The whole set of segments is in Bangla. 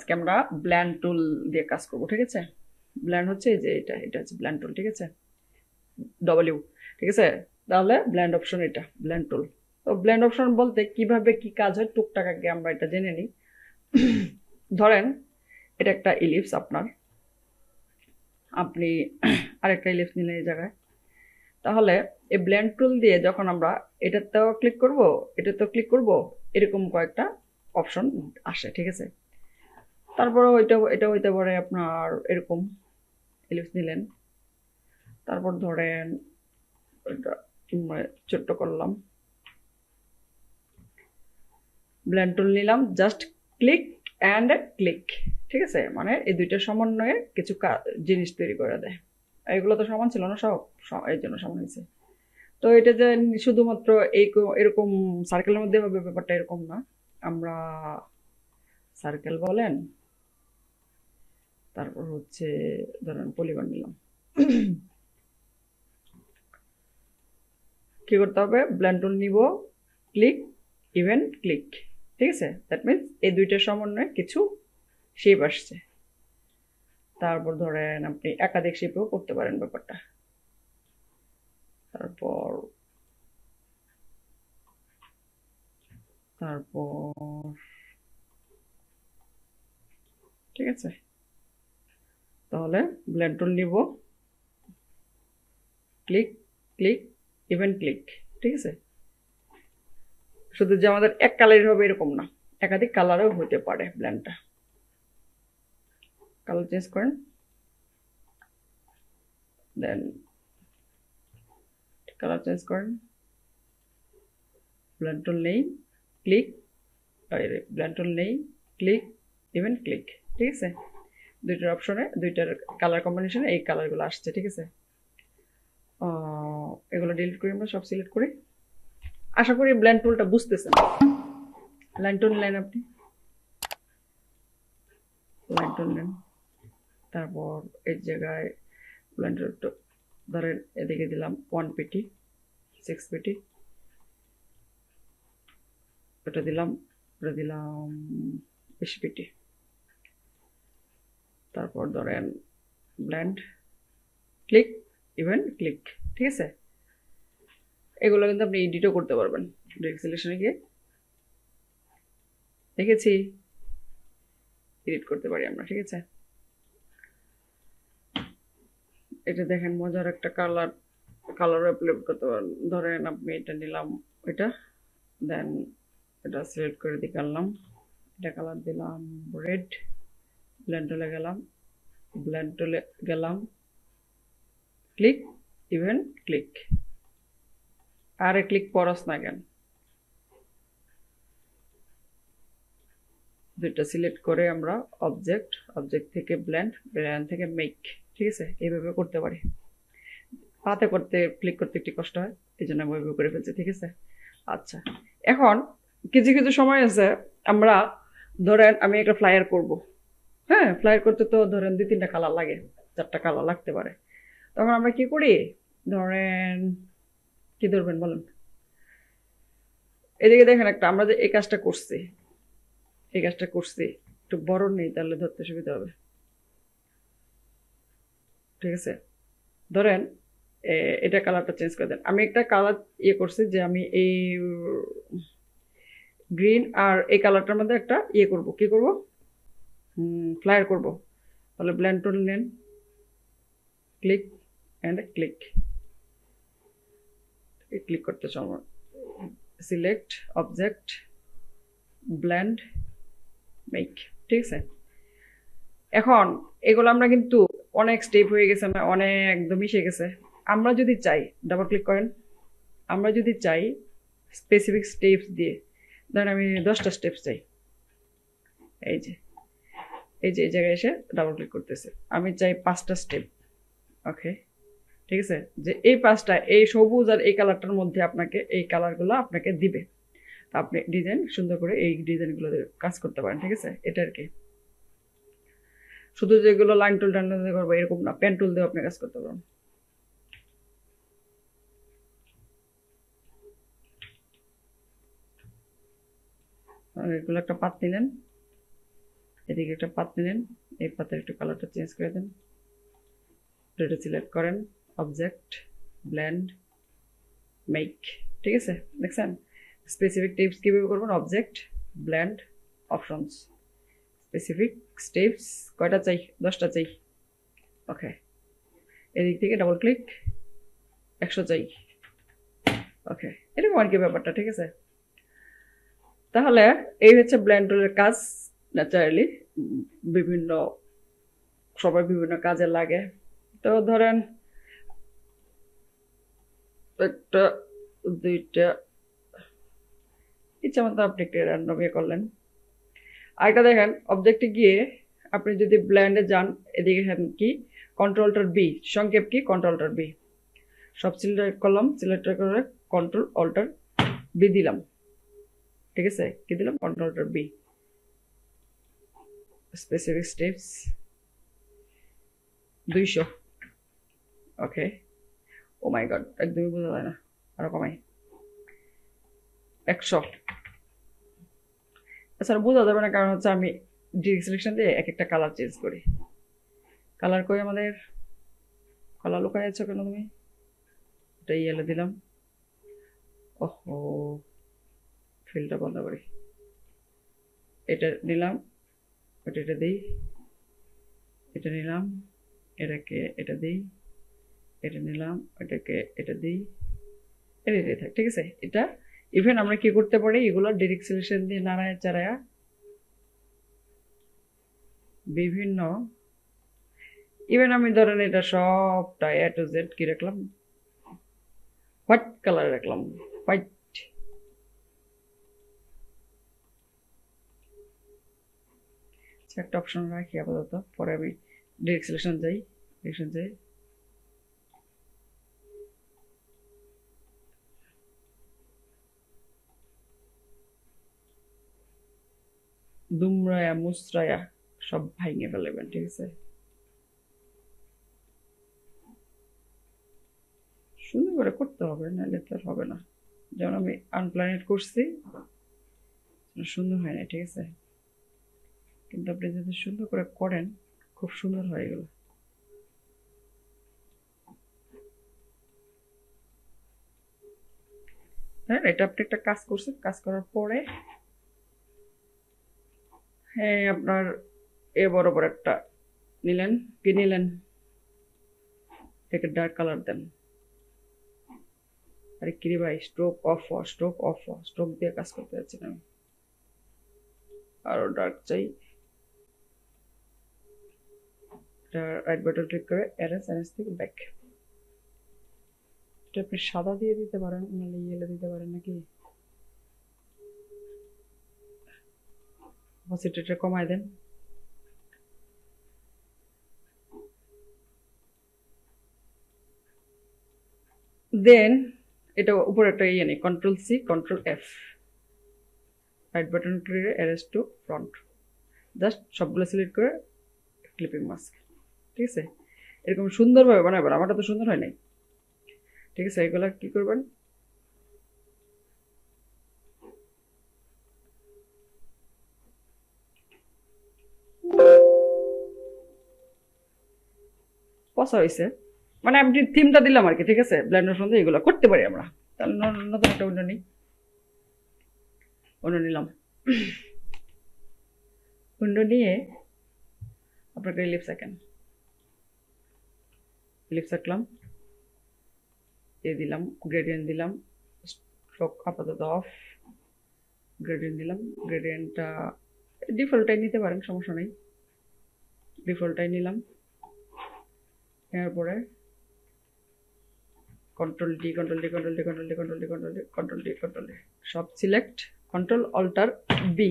আজকে আমরা ব্ল্যান্ড টুল দিয়ে কাজ করব, ঠিক আছে? ব্ল্যান্ড হচ্ছে এই যে এটা হচ্ছে ব্ল্যান্ড টুল, ঠিক আছে? ডব্লিউ, ঠিক আছে? তাহলে ব্ল্যান্ড অপশন, এটা ব্ল্যান্ড টুল। তো ব্ল্যান্ড অপশন বলতে কিভাবে কি কাজ হয় টুকটাক আগে আমরা এটা জেনে নিই। ধরেন এটা একটা ইলিপস আপনার, আপনি আরেকটা ইলিপস নিলেন এই জায়গায়। তাহলে এই ব্ল্যান্ড টুল দিয়ে যখন আমরা এটাতেও ক্লিক করব, এটাতেও ক্লিক করব, এরকম কয়েকটা অপশন আসে, ঠিক আছে? তারপরে এটা হইতে পারে আপনার এরকম ইলিপস নিলেন, তারপর ধরেন এটা ছোট্ট করলাম, ব্ল্যান্ড টুল নিলাম, জাস্ট ক্লিক অ্যান্ড ক্লিক, ঠিক আছে? মানে এই দুইটার সমন্বয়ে কিছু জিনিস তৈরি করে দেয়। এগুলো তো সমান ছিল না সব, এই জন্য সমান হয়েছে। তো এটা যে শুধুমাত্র এরকম সার্কেলের মধ্যে হবে ব্যাপারটা এরকম না। আমরা সার্কেল বলেন, তারপর হচ্ছে ধরেন পলিগন নিলাম। কি করতে হবে? ব্ল্যান্ড টুল নিব, ক্লিক, ইভেন ক্লিক, ঠিক আছে? দ্যাট মিনস এই দুইটার সমন্বয়ে কিছু শেপ আসছে। তারপর ধরেন আপনি একাধিক শেপেও করতে পারেন ব্যাপারটা। তারপর তারপর ঠিক আছে, তাহলে ব্ল্যান্ড টুল নিব, ক্লিক, ক্লিক, ইভেন ক্লিক, ঠিক আছে? শুধু যে আমাদের এক কালারের হবে এরকম না, একাধিক কালারেও হতে পারে ব্ল্যান্ডটা। কালার চেঞ্জ করেন, দেন কালার চেঞ্জ করেন, ব্ল্যান্ড টুল নেই, ক্লিক, ব্ল্যান্ড টুল নেই, ক্লিক, ইভেন ক্লিক, ঠিক আছে? দুইটার অপশনে দুইটার কালার কম্বিনেশনে এই কালারগুলো আসছে, ঠিক আছে? এগুলো ডিলিট করি, আমরা সব সিলেক্ট করি। আশা করি ব্ল্যান্ড টুলটা বুঝতেছেন। লাইন টুল নিলেন আপনি, লাইন টুল নেন, তারপর এই জায়গায় ব্ল্যান্ড টুল ধরেন এদিকে দিলাম 1 পিটি, 6 পিটি, ওটা দিলাম, ওটা দিলাম 20 পিটি। তারপর ধরেন ব্ল্যান্ড, ক্লিক, ইভেন ক্লিক, ঠিক আছে? এগুলো কিন্তু আপনি এডিটও করতে পারবেন। ডিরেক্ট সিলেকশনে গিয়ে দেখেছি এডিট করতে পারি আমরা, ঠিক আছে? এটা দেখেন মজার একটা কালার, কালার অ্যাপ্লাই করতে পারেন। ধরেন আপনি এটা নিলাম, এটা দেন এটা সিলেক্ট করে দিয়ে করলাম, এটা কালার দিলাম রেড, ব্ল্যান্ড টুলে গেলাম, ব্ল্যান্ড টুলে গেলাম, ক্লিক, ইভেন ক্লিক। আরে ক্লিক করস না কেন? দুইটা সিলেক্ট করে আমরা অবজেক্ট, অবজেক্ট থেকে ব্ল্যান্ড, ব্ল্যান্ড থেকে মেক, ঠিক আছে? এইভাবে করতে পারি। পাতে করতে ক্লিক করতে একটু কষ্ট হয়, এই জন্য আমি ওইভাবে করে ফেলছি, ঠিক আছে? আচ্ছা, এখন কিছু কিছু সময় আছে আমরা, ধরেন আমি একটা ফ্লায়ার করব, হ্যাঁ, ফ্লায়ার করতে তো ধরেন 2-3টা কালার লাগে, 4টা কালার লাগতে পারে। তখন আমরা কি করি? ধরেন কি ধরবেন বলেন? এদিকে দেখেন একটা, আমরা যে এই কাজটা করছি, এই কাজটা করছি, একটু বড় নেই তাহলে ধরতে সুবিধা হবে, ঠিক আছে? ধরেন এটা কালারটা চেঞ্জ করে দেন। আমি একটা কালার করছি যে আমি এই গ্রিন আর এই কালারটার মধ্যে একটা করব, কি করব? ফ্লায়ার করব। তাহলে ব্ল্যান্ড টুল নেন, ক্লিক অ্যান্ড ক্লিক, ক্লিক করতে সময় সিলেক্ট অবজেক্ট, ব্ল্যান্ড, মেক, ঠিক আছে? এখন এগুলো আমরা কিন্তু অনেক স্টেপ হয়ে গেছে, না অনেক একদম মিশে গেছে। আমরা যদি চাই, ডাবল ক্লিক করেন, আমরা যদি চাই স্পেসিফিক স্টেপস দিয়ে, ধরেন আমি 10টা স্টেপস চাই, এই যে এই জায়গায় এসে ডাবল ক্লিক করতেছে, আমি চাই 5টা স্টেপ, ওকে, ঠিক আছে? যে এই 5টা, এই সবুজ আর এই কালারটার মধ্যে আপনাকে এই কালারগুলো আপনাকে দিবে, আপনি ডিজাইন সুন্দর করে এই ডিজাইনগুলো কাজ করতে পারেন, ঠিক আছে? এটা আর কি। শুধু যেগুলো লাইন টুল টান করবো এরকম না, পেন টুল দিয়ে আপনি কাজ করতে পারেন। এগুলো একটা পাত নিলেন, এদিকে একটা পাত নিলেন, এই পাতের একটু কালারটা চেঞ্জ করে দেন, এটা সিলেক্ট করেন, অবজেক্ট, ব্লেন্ড, মেক। ঠিক আছে, দেখছেন স্পেসিফিক টিপস কীভাবে করবেন, object, blend, options, specific steps কয়টা চাই, 10টা চাই। ওকে, এদিক থেকে ডাবল ক্লিক, 100 চাই। ওকে, এরকম আর কি ব্যাপারটা। ঠিক আছে, তাহলে এই হচ্ছে ব্লেন্ড টুলের কাজ। ন্যাচারালি বিভিন্ন সবাই বিভিন্ন কাজে লাগে। তো ধরেন একটা দুইটা ইচ্ছা মতো আপনি একটু র্যান্ডম ইয়ে করলেন। আরেকটা দেখেন, অবজেক্টে গিয়ে আপনি যদি ব্লেন্ডে যান, এদিকে কি কন্ট্রোল বি, সংক্ষেপ কি কন্ট্রোল বি, সব সিলেক্ট করলাম, সিলেক্ট করে কন্ট্রোল বি দিলাম। ঠিক আছে, কি দিলাম, কন্ট্রোল বি, স্পেসিফিক স্টেপস 200। ওকে, ও মাই গড, একদমই বোঝা যায় না, আরো কমাই 100। এছাড়া বোঝা যাবে না, কারণ হচ্ছে আমি ডিরেক্ট সিলেকশন দিয়ে এক একটা কালার চেঞ্জ করি। কালার করে আমাদের কালার লুকাই আছো কেন তুমি, এটা ইয়েলো দিলাম। ওহো, ফিলটা বন্ধ করি, এটা নিলাম, এটা দিই, এটা নিলাম, এটাকে এটা দিই, এটা নিলাম, এটাকে এটা দিই, এটা দিয়ে থাক। ঠিক আছে, এটা ইভেন আমরা কি করতে পারি, এগুলো ডিরেক্ট সিলেকশন দিয়ে নাড়ায় চাড়ায়া বিভিন্ন, ইভেন আমি ধরেন এটা সবটা এ টু জেড কি রাখলাম, হোয়াইট কালার রাখলাম, হোয়াইট। একটা অপশন রাখি আপাতত, পরে আমি ডিরেক্ট সিলেকশন যাই, সিলেকশন যাই, দুমরায়া মুসরায়া সব ভাঙে ফেলবেন। ঠিক আছে, সুন্দর করে করতে হবে, নাহলে তো হবে না। যেমন আমি আনপ্ল্যানেড করছি, সুন্দর হয় না। ঠিক আছে, কিন্তু আপনি যদি সুন্দর করে করেন, খুব সুন্দর হয় এগুলো। হ্যাঁ, এটা আপনি একটা কাজ করছেন, কাজ করার পরে হ্যাঁ আপনার এ বরাবর একটা নিলেন, কি নিলেন, এটাকে ডার্ক কালার দেন। আরে কি রে ভাই, stroke of, stroke of, stroke দিয়ে কাজ করতে যাচ্ছি না আমি, আরো ডার্ক চাই। রাইট বাটন ক্লিক করে এরেজ থেকে ব্যাক। এটা আপনি সাদা দিয়ে দিতে পারেন, নাহলে ইয়েলো দিতে পারেন নাকি। অপাসিটিটা কমায় দেন, দেন এটা উপরে একটা ইয়ে নেই, control C control F, right button click করে এরেজ টু ফ্রন্ট, জাস্ট সবগুলো সিলেক্ট করে ক্লিপিং মাস্ক। ঠিক আছে, এরকম সুন্দরভাবে বানাবেন, আমারটা তো সুন্দর হয় নাই। ঠিক আছে, এগুলা কি করবেন, পচা হয়েছে, মানে আমি থিমটা দিলাম আর কি। ঠিক আছে, ব্লেন্ডার সঙ্গে এগুলো করতে পারি আমরা। তাহলে নতুন একটা অন্য নিই, অন্য নিলাম, অন্য নিয়ে আপনাকে লিপস আঁকেন, লিপস আঁকলাম, এ দিলাম, গ্রেডিয়েন্ট দিলাম, স্ট্রোক আপাতত অফ, গ্রেডিয়েন্ট দিলাম, গ্রেডিয়েন্টটা ডিফল্টটাই নিতে পারেন, সমস্যা নেই, ডিফল্টটাই নিলাম। এরপরে control D, control D, control D, control D, control D, control D, control D, control D, সব সিলেক্ট, কন্ট্রোল অল্টার বি।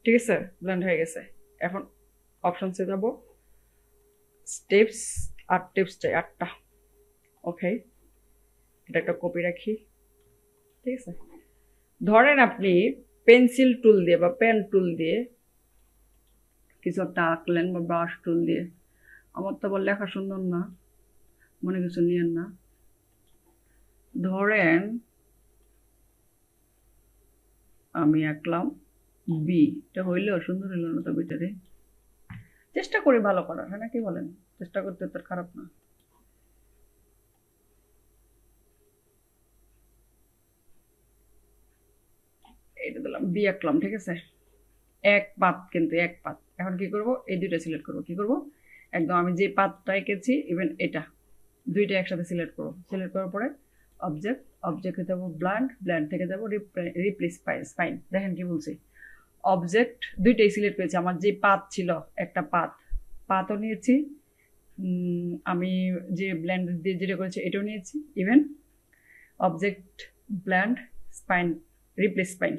ঠিক আছে, ব্লেন্ড হয়ে গেছে। এখন অপশনসে যাব, স্টেপস, 8 টিপস চাই, 8টা। ওকে, এটা একটা কপি রাখি। ঠিক আছে, ধরেন আপনি পেন্সিল টুল দিয়ে বা পেন টুল দিয়ে কিছু একটা আঁকলেন, বা ব্রাশ টুল দিয়ে। আমার তো আবার লেখা সুন্দর না, মনে কিছু নিয়েন না। ধরেন আমি আঁকলাম বি, এটা হইলেও সুন্দর হইল না তো ভিতরে। চেষ্টা করি ভালো করার, হ্যাঁ না কি বলেন? চেষ্টা করতে তো খারাপ না। এটা দিলাম, বি আঁকলাম, ঠিক আছে। এক পাত, কিন্তু এক পাত। এখন কি করব, এই দুইটা সিলেক্ট করব। কি করব, একদম আমি যে পাতটা এঁকেছি ইভেন এটা দুইটা একসাথে সিলেক্ট করব। সিলেক্ট করার পরে অবজেক্ট, অবজেক্টে যাবো ব্ল্যান্ড, ব্ল্যান্ড থেকে যাবো রিপ্লেস স্পাইন। দেখেন কি বলছি, অবজেক্ট দুইটাই সিলেক্ট করেছি। আমার যে পাত ছিল একটা পাত, পাতও নিয়েছি, আমি যে ব্ল্যান্ড দিয়ে যেটা করেছি এটাও নিয়েছি, even object blend spine replace spine.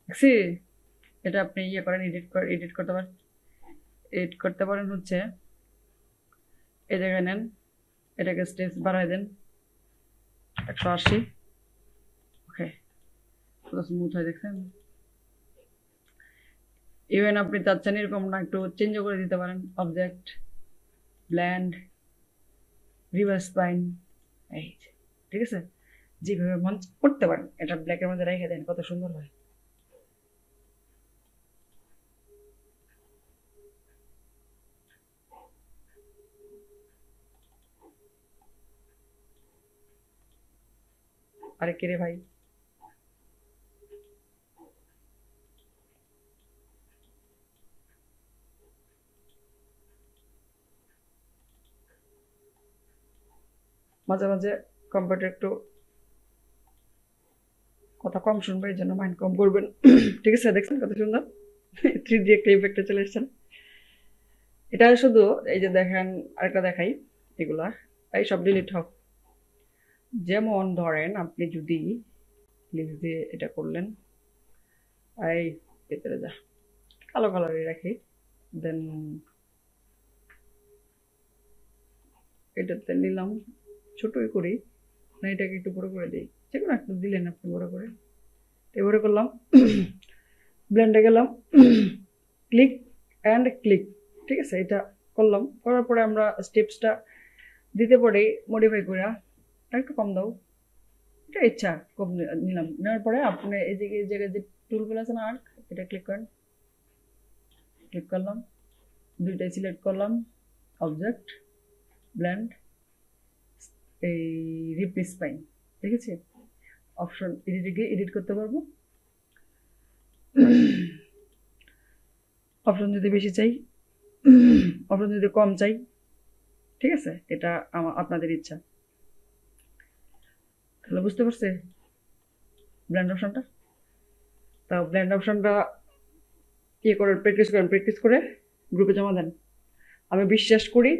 দেখছি, এটা আপনি ইয়ে করেন, এডিট করতে পারেন। এডিট করতে পারেন হচ্ছে এই জায়গায় নেন, এটাকে স্টেজ বাড়াই দেন 180। ওকে, পুরো স্মুথ হয়, দেখছেন? ইভেন আপনি চাচ্ছেন এরকম না, একটু চেঞ্জও করে দিতে পারেন। অবজেক্ট ব্ল্যান্ড রিভার্স স্পাইন, এই ঠিক আছে, যেভাবে মন করতে পারেন। এটা ব্ল্যাকের মধ্যে রেখে দেন, কত সুন্দর হয়। আরে কে রে ভাই, মাঝে মাঝে কম্পিউটার একটু কথা কম শুনবে, এই জন্য মাইন্ড কম করবেন। ঠিক আছে, দেখছেন কত সুন্দর 3D একটা ইফেক্টে চলে এসছেন। এটা শুধু এই যে দেখেন, আরেকটা দেখাই, এগুলা এই সব ডিলিট হোক। যেমন ধরেন আপনি যদি লিখে দিয়ে এটা করলেন, এই ভেতরে যা, কালো কালারে রাখি, দেন এটাতে নিলাম, ছোটই করি না, এটাকে একটু বড় করে দিই, যে কোনো একটা দিলেন আপনি বড় করে, এবারে করলাম, ব্লেন্ডে গেলাম, ক্লিক অ্যান্ড ক্লিক, ঠিক আছে। এটা করলাম, করার পরে আমরা স্টেপসটা দিতে পারি মডিফাই করে, একটু কম দাও, এটা ইচ্ছা কম নিলাম। নেওয়ার পরে আপনি এই জায়গায় যে টুলগুলো আছে না, আর্ক, এটা ক্লিক করেন, ক্লিক করলাম, দুইটাই সিলেক্ট করলাম, অবজেক্ট ব্ল্যান্ড এই রিপ্লেস পাইন, ঠিক আছে। অপশন এডিটে গিয়ে এডিট করতে পারবো। অপশন যদি বেশি চাই, অপশন যদি কম চাই, ঠিক আছে, এটা আপনাদের ইচ্ছা। তাহলে বুঝতে পারছে ব্ল্যান্ড অপশনটা? তাও ব্ল্যান্ড অপশনটা ইয়ে করেন, প্র্যাকটিস করে গ্রুপে জমা দেন। আমি বিশ্বাস করি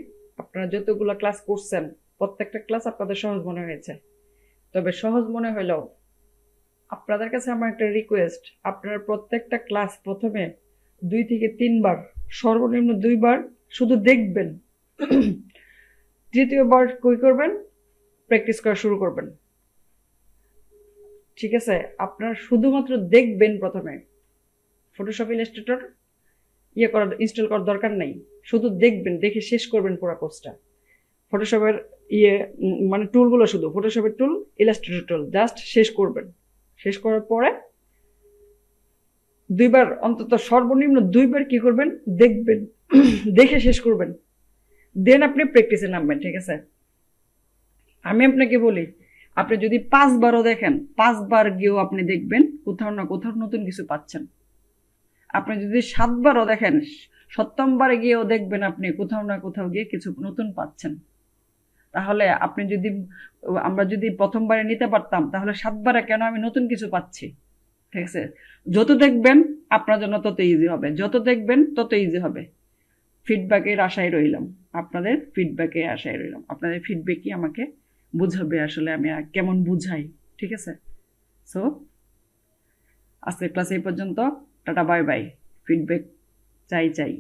আপনারা যতগুলো ক্লাস করছেন প্রত্যেকটা ক্লাস আপনাদের সহজ মনে হয়েছে। তবে সহজ মনে হলেও আপনাদের কাছে আমার একটা রিকোয়েস্ট, আপনারা প্রত্যেকটা ক্লাস প্রথমে 2 থেকে 3 বার, সর্বনিম্ন 2 বার শুধু দেখবেন। তৃতীয়বার কই করবেন, প্র্যাকটিস করা শুরু করবেন, ঠিক আছে। আপনারা শুধুমাত্র দেখবেন প্রথমে, ফটোশপ ইলাস্ট্রেটর ইয়ে করার ইনস্টল করার দরকার নেই, শুধু দেখবেন, দেখে শেষ করবেন পুরো কোর্সটা। ফটোশপের ইয়ে মানে টুলগুলো, শুধু ফটোশপের টুল, ইলাস্ট্রেটর টুল জাস্ট শেষ করবেন। শেষ করার পরে 2 বার, অন্তত সর্বনিম্ন 2 বার কি করবেন, দেখবেন, দেখে শেষ করবেন, দেন আপনি প্র্যাকটিসে নামবেন, ঠিক আছে। আমি আপনাকে বলি, আপনি যদি 5 বারও দেখেন, 5 বার গিয়েও আপনি দেখবেন কোথাও না কোথাও নতুন কিছু পাচ্ছেন। আপনি যদি 7 বারও দেখেন, 7ম বারে গিয়েও দেখবেন আপনি কোথাও না কোথাও গিয়ে কিছু নতুন পাচ্ছেন। তাহলে আপনি যদি, আমরা যদি প্রথমবারে নিতে পারতাম, তাহলে 7 বারে কেন আমি নতুন কিছু পাচ্ছি, ঠিক আছে। যত দেখবেন আপনার জন্য তত ইজি হবে, যত দেখবেন তত ইজি হবে। ফিডব্যাকের আশায় রইলাম, আপনাদের ফিডব্যাকের আশায় রইলাম। আপনাদের ফিডব্যাকই আমাকে বুঝাবে আসলে আমি কেমন বুঝাই, ঠিক আছে। সো আজকের ক্লাস এই পর্যন্ত, টাটা বাই বাই। ফিডব্যাক চাই চাই।